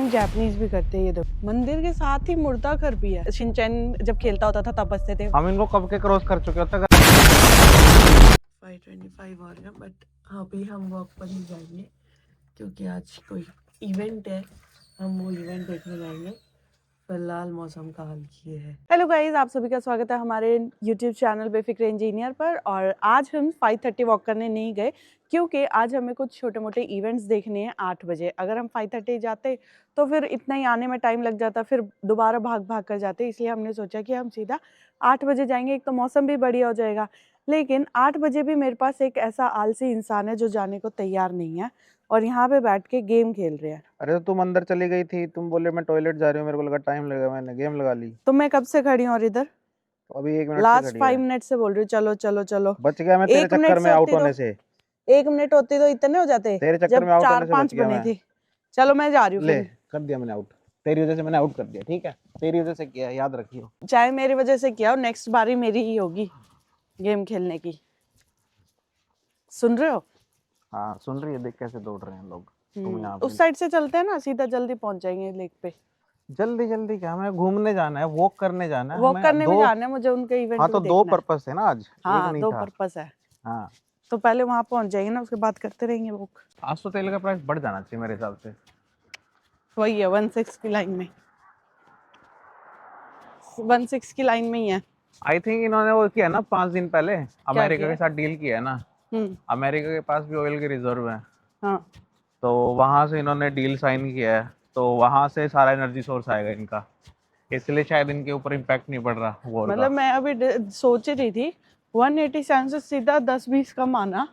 Same Japanese भी करते हैं। ये देखो मंदिर के साथ ही मुर्दा घर भी है। शिनचैन जब खेलता होता था तब बसते थे। हम इनको कब के क्रॉस कर चुके होते हैं। 5:25 हो रहा, बट अभी हम वॉक पर ही जाएंगे क्योंकि आज कोई इवेंट है, हम वो इवेंट देखने जाएंगे। फिलहाल मौसम का हाल ये है। हेलो गाइस, आप सभी का स्वागत है हमारे यूट्यूब चैनल बेफिक्र इंजीनियर पर। और आज हम 5:30 वॉक करने नहीं गए क्योंकि आज हमें कुछ छोटे मोटे इवेंट्स देखने हैं 8 बजे। अगर हम 5:30 जाते तो फिर इतना ही आने में टाइम लग जाता, फिर दोबारा भाग भाग कर जाते। इसलिए हमने सोचा कि हम सीधा 8 बजे जाएंगे। एक तो मौसम भी बढ़िया हो जाएगा, लेकिन 8 बजे भी मेरे पास एक ऐसा आलसी इंसान है जो जाने को तैयार नहीं है और यहाँ पे बैठ के गेम खेल रहे हैं। अरे तो तुम अंदर चली गई थी, तुम बोले मैं टॉयलेट जा रही हूँ, मेरे को लगा टाइम लगेगा, मैंने गेम लगा ली। तो मैं कब से खड़ी हूँ और इधर तो अभी 1 मिनट से लास्ट खड़ी 5 है। मिनट से बोल रही हूँ चलो चलो चलो। बच गया मैं तेरे 1 मिनट चक्कर में से आउट होती होने तो से। 1 मिनट होती तो इतने हो जाते तेरे चक्कर जब में आउट होने से 4-5 बच गया बनी मैं। थी। चलो मैं जा रही हूँ ले फिर। कर दिया मैंने आउट, तेरी वजह से मैंने आउट कर दिया। ठीक है, तेरी वजह से किया, याद रखियो। चाहे मेरी वजह से किया हो, नेक्स्ट बारी मेरी ही होगी गेम खेलने की। सुन रहे हो? हाँ सुन रही है, देख कैसे दौड़ रहे हैं लोग। तुम यहाँ उस साइड से चलते हैं ना, सीधा जल्दी पहुंच जाएंगे लेक पे। जल्दी जल्दी क्या, हमें घूमने जाना है, वॉक करने जाना है वॉक हमें। करने भी दो, जाना है मुझे, उनके इवेंट हाँ भी तो दो देखना है। पर्पस है ना आज, एक हाँ नहीं 2 था। पर्पस है। हाँ तो पहले वहां पहुंच जाएंगे ना, उसके बाद करते रहेंगे वॉक। आज तो तेल का प्राइस बढ़ जाना चाहिए मेरे हिसाब से। वही है 16 की लाइन में, 16 की लाइन में ही है। आई थिंक इन्होंने वो किया ना 5 दिन पहले, क्या अमेरिका किया? के साथ डील किया है ना। अमेरिका के पास भी ऑयल के रिजर्व है, हाँ तो वहां से इन्होंने डील साइन किया है, तो वहां से सारा एनर्जी सोर्स आएगा इनका, इसलिए शायद इनके ऊपर इम्पैक्ट नहीं पड़ रहा वॉर का। मतलब मैं अभी सोच रही थी 187 से सीधा 10-20 कम आना।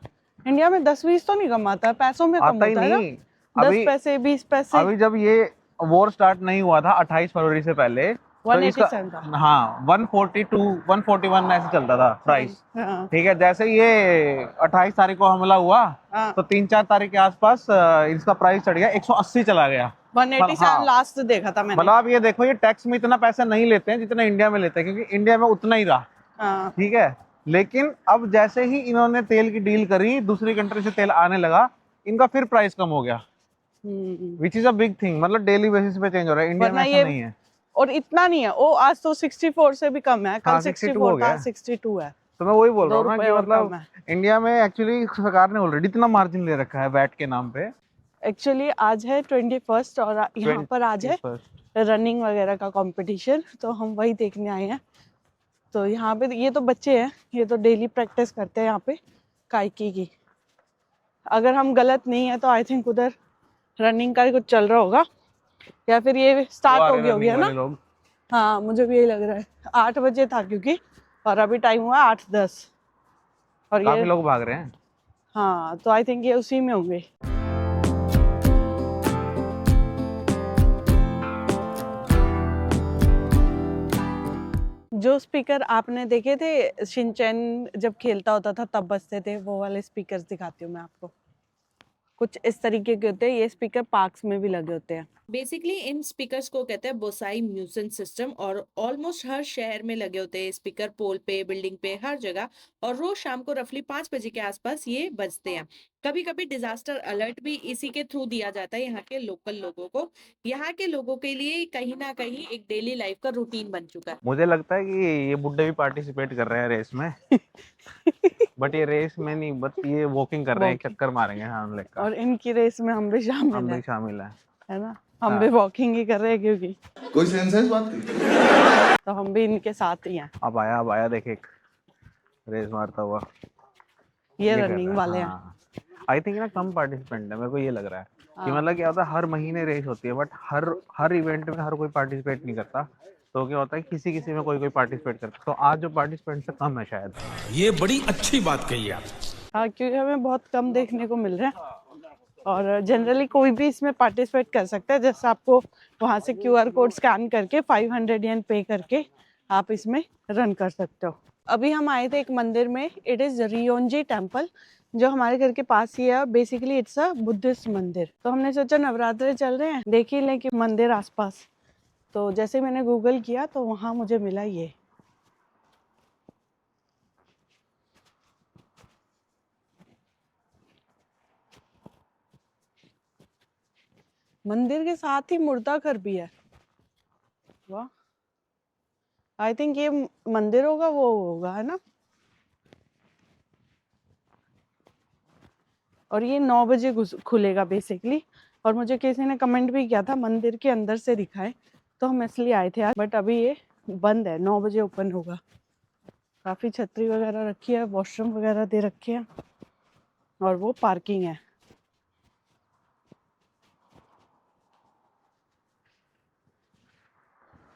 इंडिया में 10-20 तो नहीं कमाता, पैसों में कम आता ही होता है ना। नहीं। 10 अभी पैसे 20 पैसे। अभी जब ये वॉर स्टार्ट नहीं हुआ था 28 फरवरी से पहले, तो इसका 187 था। हाँ 142 141 ऐसे चलता था प्राइस। हाँ ठीक है, जैसे ये 28 तारीख को हमला हुआ, हाँ। तो 3-4 तारीख के आसपास इसका प्राइस चढ़ गया, 180 चला गया। 187 हाँ लास्ट देखा था मैंने। मतलब आप ये देखो, ये टैक्स में इतना पैसा नहीं लेते हैं जितना इंडिया में लेते हैं, क्योंकि इंडिया में उतना ही रहा। हाँ ठीक है, लेकिन अब जैसे ही इन्होंने तेल की डील करी, दूसरी कंट्री से तेल आने लगा, इनका फिर प्राइस कम हो गया, which is a big thing. मतलब डेली बेसिस पे चेंज हो रहा है, इंडिया में वरना ऐसा ये, नहीं है। और इतना नहीं है वो, आज तो 64 से भी कम है। कल हाँ 62 हो 64 गया था, है। 62 है। तो मैं वही बोल रहा 2 हूँ ना रुपए कि और कम मतलब है। इंडिया में एक्चुअली सरकार ने ऑलरेडी इतना मार्जिन ले रखा है वैट के नाम पे। एक्चुअली आज है 21 और यहाँ पर आज है 21 रनिंग वगैरह का कंपटीशन, तो हम वही देखने आए हैं। तो यहाँ पे ये तो बच्चे हैं, ये तो डेली प्रैक्टिस करते हैं यहाँ पे काइकी की। अगर हम गलत नहीं है तो आई थिंक उधर रनिंग का कुछ चल रहा होगा, या फिर ये स्टार्ट हो गया होगी, है ना। लोग। हाँ मुझे भी यही लग रहा है। 8 बजे था क्योंकि, और अभी टाइम हुआ 8:10 और ये। काफी लोग भाग रहे हैं। हाँ तो आई थिंक ये उसी में होंगे। जो स्पीकर आपने देखे थे शिनचैन जब खेलता होता था तब बजते थे, वो वाले स्पीकर्स दिखाती हूँ मैं आपको। कुछ इस तरीके के होते हैं ये स्पीकर, पार्क्स में भी लगे होते हैं। बेसिकली इन स्पीकर्स को कहते हैं बोसाई म्यूजिक सिस्टम, और ऑलमोस्ट हर शहर में लगे होते हैं स्पीकर, पोल पे, बिल्डिंग पे, हर जगह। और रोज शाम को रफली 5 बजे के आसपास ये बजते हैं। कभी कभी डिजास्टर अलर्ट भी इसी के थ्रू दिया जाता है यहाँ के लोकल लोगों को। यहाँ के लोगों के लिए कहीं ना कहीं एक डेली लाइफ का रूटीन बन चुका है। मुझे लगता है कि ये बुड्ढे भी पार्टिसिपेट कर रहे हैं रेस में। बट ये रेस में नहीं, बट ये वॉकिंग कर रहे हैं, एक चक्कर मारेंगे हाँ लेक का। और इनकी रेस में हम भी शामिल हम हैं, भी शामिल हैं, है ना। हम हाँ। भी वॉकिंग ही कर रहे हैं क्योंकि कोई सेंस है इस बात की? तो हम भी इनके साथ ही हैं। अब आया देख एक रेस मारता हुआ। ये कर रनिंग रहा है, वाले हैं। हाँ। आई थिंक ना कम पार्टिसिपेंट है, मेरे को ये लग रहा है कि हाँ। मतलब क्या होता है, हर महीने रेस होती है, बट हर इवेंट में हर कोई पार्टिसिपेट नहीं करता। तो क्या होता है, किसी किसी में कोई पार्टिसिपेट करता है, तो आज जो पार्टिसिपेंट्स है कम है शायद। ये बड़ी अच्छी बात कही आप। हाँ क्योंकि हमें बहुत कम देखने को मिल रहा है, और जनरली कोई भी इसमें पार्टिसिपेट कर सकता है। जैसे आपको वहाँ से QR कोड स्कैन करके 500 येन पे करके आप इसमें रन कर सकते हो। अभी हम आए थे एक मंदिर में, इट इज़ रियोंजी टेम्पल, जो हमारे घर के पास ही है। बेसिकली इट्स अ बुद्धिस्ट मंदिर। तो हमने सोचा नवरात्रे चल रहे हैं, देख ही लें कि मंदिर आसपास। तो जैसे मैंने गूगल किया तो वहाँ मुझे मिला ये। मंदिर के साथ ही मुर्दा घर भी है। वाह, आई थिंक ये मंदिर होगा, वो होगा, है ना। और ये 9 बजे खुलेगा बेसिकली। और मुझे किसी ने कमेंट भी किया था मंदिर के अंदर से दिखाएं, तो हम इसलिए आए थे आज, बट अभी ये बंद है, 9 बजे ओपन होगा। काफ़ी छतरी वगैरह रखी है, वॉशरूम वगैरह दे रखे हैं, और वो पार्किंग है।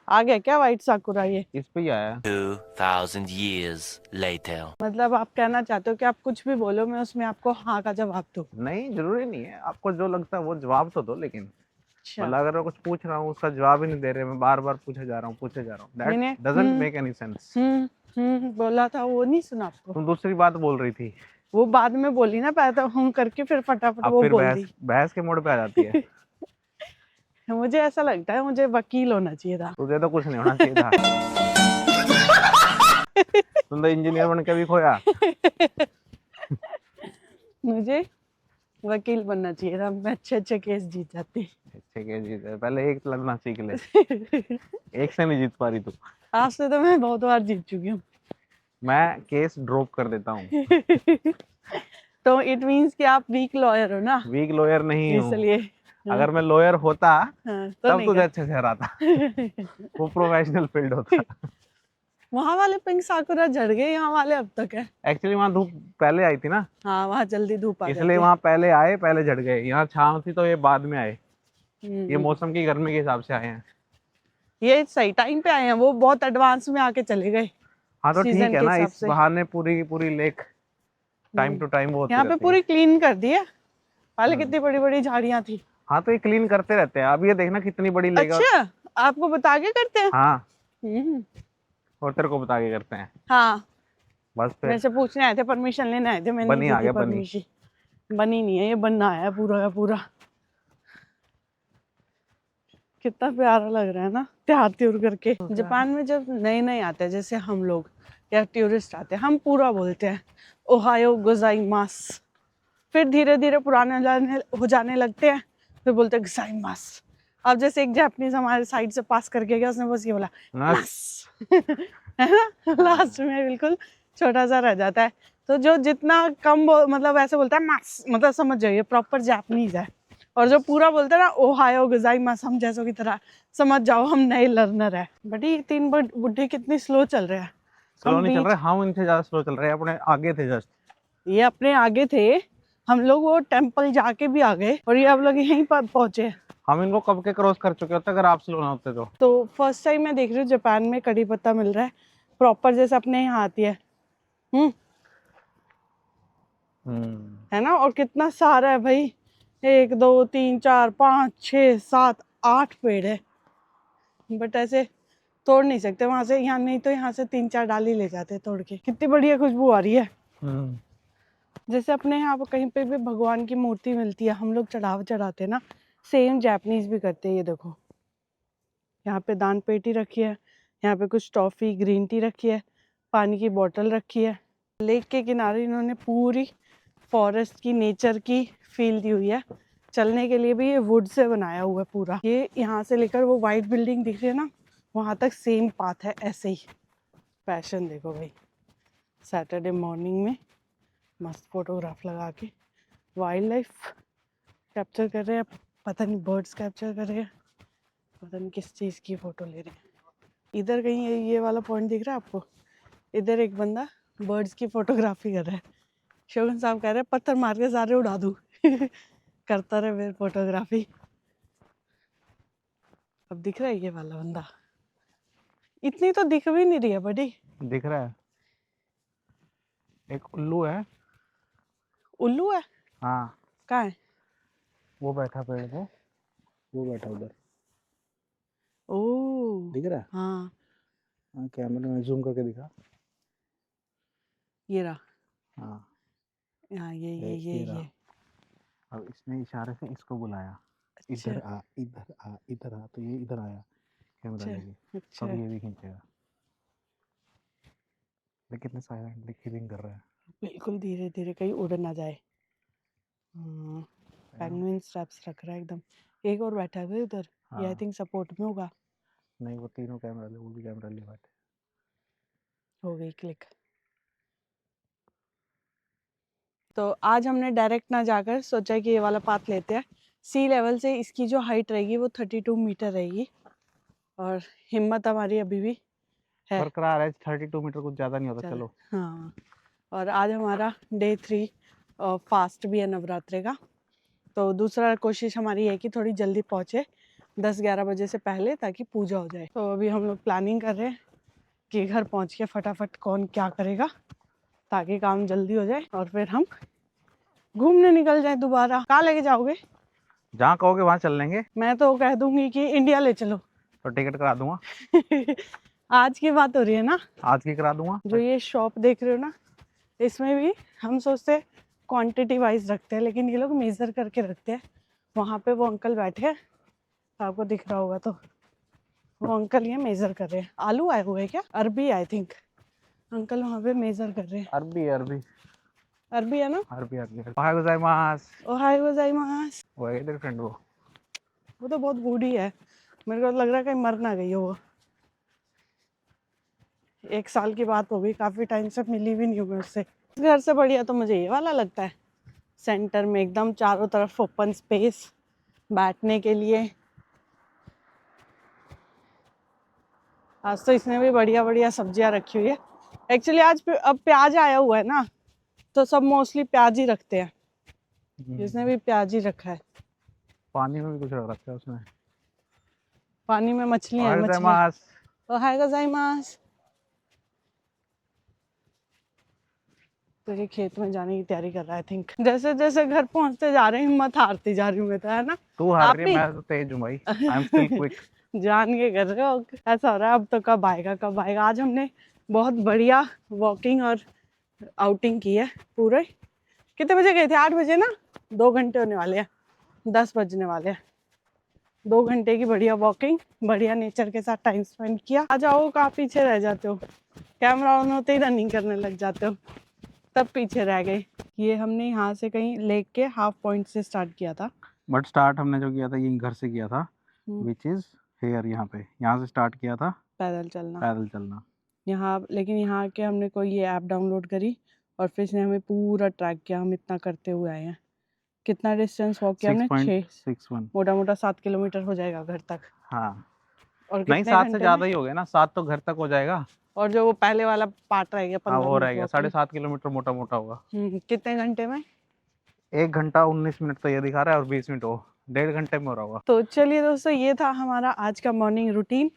आ गया क्या व्हाइट साकुरा ये? इस पे ही आया। 2000 years later. मतलब आप कहना चाहते हो कि आप कुछ भी बोलो, मैं उसमें आपको हाँ का जवाब दूं? नहीं, जरूरी नहीं है, आपको जो लगता है वो जवाब तो दो, लेकिन अच्छा, मतलब अगर मैं कुछ पूछ रहा हूँ उसका जवाब ही नहीं दे रहे, मैं बार बार पूछे जा रहा हूँ, मैंने that doesn't make any sense. बोला था, वो नहीं सुना आपको? तुम दूसरी बात बोल रही थी, वो बाद में बोली ना, पहले तो हम करके फिर फटाफट अब वो फिर बोल दी। बहस के मोड पे आ जाती है। मुझे ऐसा लगता है मुझे वकील होना चाहिए था। तुझे तो कुछ नहीं होना चाहिए था। तुम तो इंजीनियर बन के भी खोया। मुझे वकील बनना चाहिए था, मैं अच्छे अच्छे केस जीत जाती। अच्छे के जीत, पहले एक लड़ना सीख ले। एक से नहीं जीत पा रही तू। आज से तो मैं बहुत बार जीत चुकी हूँ। मैं केस ड्रॉप कर देता हूँ। तो इट मीन्स कि आप वीक लॉयर हो ना, वीक लॉयर नहीं हूँ। इसलिए। अगर मैं लॉयर होता हाँ, तो तब नहीं तुझे कर। अच्छे से हराता। वो प्रोफेशनल फील्ड होता। वहां वाले पिंक साकुरा झड़ गए, यहाँ वाले अब तक है। एक्चुअली वहाँ धूप पहले आई थी ना, हाँ, वहाँ जल्दी धूप आ इसलिए जाती है। वहाँ पहले आए, पहले झड़ गए। यहाँ छांव थी तो ये बाद में आए। ये हम्म, मौसम की गर्मी के हिसाब से आए हैं। ये सही टाइम पे आए हैं, वो बहुत एडवांस में आके चले गए हाँ तो ठीक सीजन है के ना, हिसाब इस से। बहाने पूरी पूरी लेक टाइम टू टाइम वो होती यहाँ पे रहती है। पूरी क्लीन कर दी है, पहले कितनी बड़ी बड़ी झाड़ियाँ थी। हाँ तो ये क्लीन करते रहते हैं। अब ये देखना कितनी बड़ी लेक है। अच्छा, आपको बता के करते हैं? हाँ, हम्म, और तेरे को बता के करते हैं। हाँ, बस फिर मेरे से पूछने आए थे, परमिशन लेने आए थे, मैंने बनी दी आ थी गया, बनी। परमिशन। बनी नहीं है, ये बनना है पूरा का पूरा। कितना प्यारा लग रहा है ना, त्योहार त्योर करके। जापान में जब नए नए आते हैं, जैसे हम लोग या टूरिस्ट आते हैं, हम पूरा बोलते हैं ओहायो गोजाइमास। फिर धीरे धीरे पुराने हो जाने लगते हैं, फिर बोलते हैं गोजाइमास। अब जैसे एक जापानीज हमारे साइड से पास करके गया, उसने बस ये बोला मास। है ना, लास्ट में बिल्कुल छोटा सा रह जाता है। तो जो जितना कम मतलब ऐसे बोलता है मास, मतलब समझ जाइए प्रॉपर जापानीज है। और जो पूरा बोलते हैं ना ओहायो गोजाइमास, हम जैसों की तरह, समझ जाओ हम नए लर्नर है। बट ये 3 बुढ़े कितनी स्लो चल रहे हैं। स्लो नहीं चल रहे, हम इनसे ज्यादा स्लो चल रहे हैं, अपने आगे थे जस्ट। ये अपने आगे थे, हम लोग वो टेम्पल जाके भी आ गए, और ये अब लोग यहीं पर पहुंचे। हम इनको कब के क्रॉस कर चुके होते अगर आप स्लो ना होते तो। तो फर्स्ट टाइम मैं देख रही हूँ जापान में कड़ी पत्ता मिल रहा है प्रॉपर, जैसे अपने यहाँ आती है। है ना, और कितना सारा है भाई, 1 2 3 4 5 6 7 8 पेड़ है। बट ऐसे तोड़ नहीं सकते वहां से, यहाँ नहीं तो यहाँ से 3 4 डाली ले जाते तोड़ के। कितनी बढ़िया खुशबू आ रही है। जैसे अपने यहाँ पर कहीं पे भी भगवान की मूर्ति मिलती है, हम लोग चढ़ावा चढ़ाते हैं ना, सेम जापानीज भी करते हैं। ये देखो, यहाँ पे दान पेटी रखी है, यहाँ पे कुछ टॉफी ग्रीन टी रखी है, पानी की बोतल रखी है। लेक के किनारे इन्होंने पूरी फॉरेस्ट की, नेचर की फील दी हुई है। चलने के लिए भी ये वुड से बनाया हुआ है पूरा। ये यहाँ से लेकर वो वाइट बिल्डिंग दिख रही है ना, वहाँ तक सेम पाथ है ऐसे ही। पैशन देखो भाई, सैटरडे मॉर्निंग में मस्त फोटोग्राफ लगा के वाइल्ड लाइफ कैप्चर कर रहे हैं। पता नहीं बर्ड्स कैप्चर कर रहे हैं, पता नहीं किस चीज़ की फ़ोटो ले रहे हैं। इधर कहीं ये वाला पॉइंट दिख रहा है आपको? इधर एक बंदा बर्ड्स की फोटोग्राफी कर रहा है। शोगन साहब कह रहे हैं पत्थर मार के सारे उड़ा दूँ। करता रहे फिर फोटोग्राफी। अब दिख रहा है ये वाला बंदा? इतनी तो दिख भी नहीं रही है बड़ी। दिख रहा है, एक उल्लू है। उल्लू है? हाँ, कहाँ है? वो बैठा पेड़ पे, वो बैठा उधर, ओह, दिख रहा है। हाँ, हाँ, कैमरे में जूम करके दिखा। ये रहा। हाँ, हाँ, ये रहा। अब इसने इशारे से इसको बुलाया, अच्छा, इधर आ, इधर आ, इधर आ, तो ये इधर आया कैमरा अच्छा, लेके। अच्छा। अब ये भी खींचेगा। लेकिन कितने साइलेंटली किलिंग कर रहा है। बिल्कुल धीरे धीरे, कहीं उड़ ना जाए। पेंगुइन स्टेप्स रख रहा है एकदम। एक और बैठा है उधर, ये आई हाँ। थिंक सपोर्ट में होगा। नहीं, वो तीनों कैमरा ले, वो भी कैमरा ले बैठे। हो गई क्लिक। तो आज हमने डायरेक्ट ना जाकर सोचा कि ये वाला पाथ लेते हैं। सी लेवल से इसकी जो हाइट रहेगी वो 32 मीटर रहेगी और हिम्मत हमारी अभी भी है। बरकरार है, 32 मीटर कुछ ज्यादा नहीं होता, चलो। हाँ, और आज हमारा डे 3 फास्ट भी है नवरात्रे का। तो दूसरा कोशिश हमारी है कि थोड़ी जल्दी पहुँचे 10-11 बजे से पहले, ताकि पूजा हो जाए। तो अभी हम लोग प्लानिंग कर रहे हैं कि घर पहुँच के फटाफट कौन क्या करेगा ताकि काम जल्दी हो जाए और फिर हम घूमने निकल जाए दोबारा। कहाँ लेके जाओगे? जहाँ कहोगे वहाँ चल लेंगे। मैं तो कह दूंगी कि इंडिया ले चलो। तो टिकट करा दूंगा। आज की बात हो रही है ना, आज की करा दूंगा। जो ये शॉप देख रहे हो ना, इसमें भी हम सोचते क्वांटिटी वाइज रखते हैं, लेकिन ये लोग मेजर करके रखते हैं। वहाँ पे वो अंकल बैठे हैं, आपको दिख रहा होगा, तो वो अंकल ये मेजर कर रहे हैं। आलू आए हुए हैं क्या? अरबी आई थिंक। अंकल वहाँ पे मेजर कर रहे हैं। अरबी अरबी अरबी है ना? अरबी अरबी। ओहायो गोजाइमासु। ओहायो गोजाइमास। वो है तेरी फ्रेंड वो। वो तो बहुत बूढ़ी है, मेरे को लग रहा है कहीं मर ना गई हो वो। 1 साल की बात हो गई, काफी टाइम से मिली भी नहीं हूँ मैं उससे। घर से बढ़िया तो मुझे ये वाला लगता है, सेंटर में एकदम चारों तरफ ओपन स्पेस बैठने के लिए। आज तो इसने भी बढ़िया बढ़िया सब्जियां रखी हुई है। एक्चुअली आज अब प्याज आया हुआ है ना, तो सब मोस्टली प्याज ही रखते हैं। इसने भी प्याज ही रखा है। पानी में भी कुछ रख रखा है उसने। पानी में मछलियां हैं, ओहायो मछलियां। गोजाइमासु। ओहायो गोजाइमास। तो ये खेत में जाने की तैयारी कर रहा है आई थिंक। जैसे जैसे घर पहुंचते जा रहे हैं हिम्मत हारती जा रही हूँ मैं तो, है ना? तू हार आप रही है, भी? मैं तो तेज हूँ भाई। I am still quick. जान के कर रहे हो, ऐसा हो रहा है अब तो कब आएगा कब आएगा। आज हमने बहुत बढ़िया वॉकिंग और आउटिंग की है। पूरे कितने बजे गए थे? 8 बजे ना। 2 घंटे होने वाले हैं, 10 बजने वाले हैं। 2 घंटे की बढ़िया वॉकिंग, बढ़िया नेचर के साथ टाइम स्पेंड किया। आ जाओ, कहाँ पीछे रह जाते हो? कैमरा ऑन होते ही रनिंग करने लग जाते हो, तब पीछे रह गए। ये हमने यहाँ से कहीं लेक के हाफ पॉइंट से स्टार्ट किया था। बट स्टार्ट हमने जो किया था यही घर से किया था, विच इज हेयर। यहाँ से स्टार्ट किया था पैदल चलना। पैदल चलना यहाँ, लेकिन यहाँ के हमने कोई ये ऐप डाउनलोड करी और फिर इसने हमें पूरा ट्रैक किया। हम इतना करते हुए आए हैं। कितना डिस्टेंस वॉक किया हमने? 6.61। मोटा मोटा 7 किलोमीटर हो जाएगा घर तक। हाँ और नहीं, कितने 7 से घंटे ज्यादा में? ही हो गया ना, 7 तो घर तक हो जाएगा। और जो वो पहले वाला पार्ट रह गया हाँ 15 वो मिनट रह गया, walk में। 7.5 किलोमीटर मोटा मोटा होगा। कितने घंटे में? 1 घंटा 19 मिनट तो ये दिखा रहा है और 20 मिनट हो, 1.5 घंटे में हो रहा होगा। तो चलिए दोस्तों, ये था हमारा आज का मॉर्निंग रूटीन।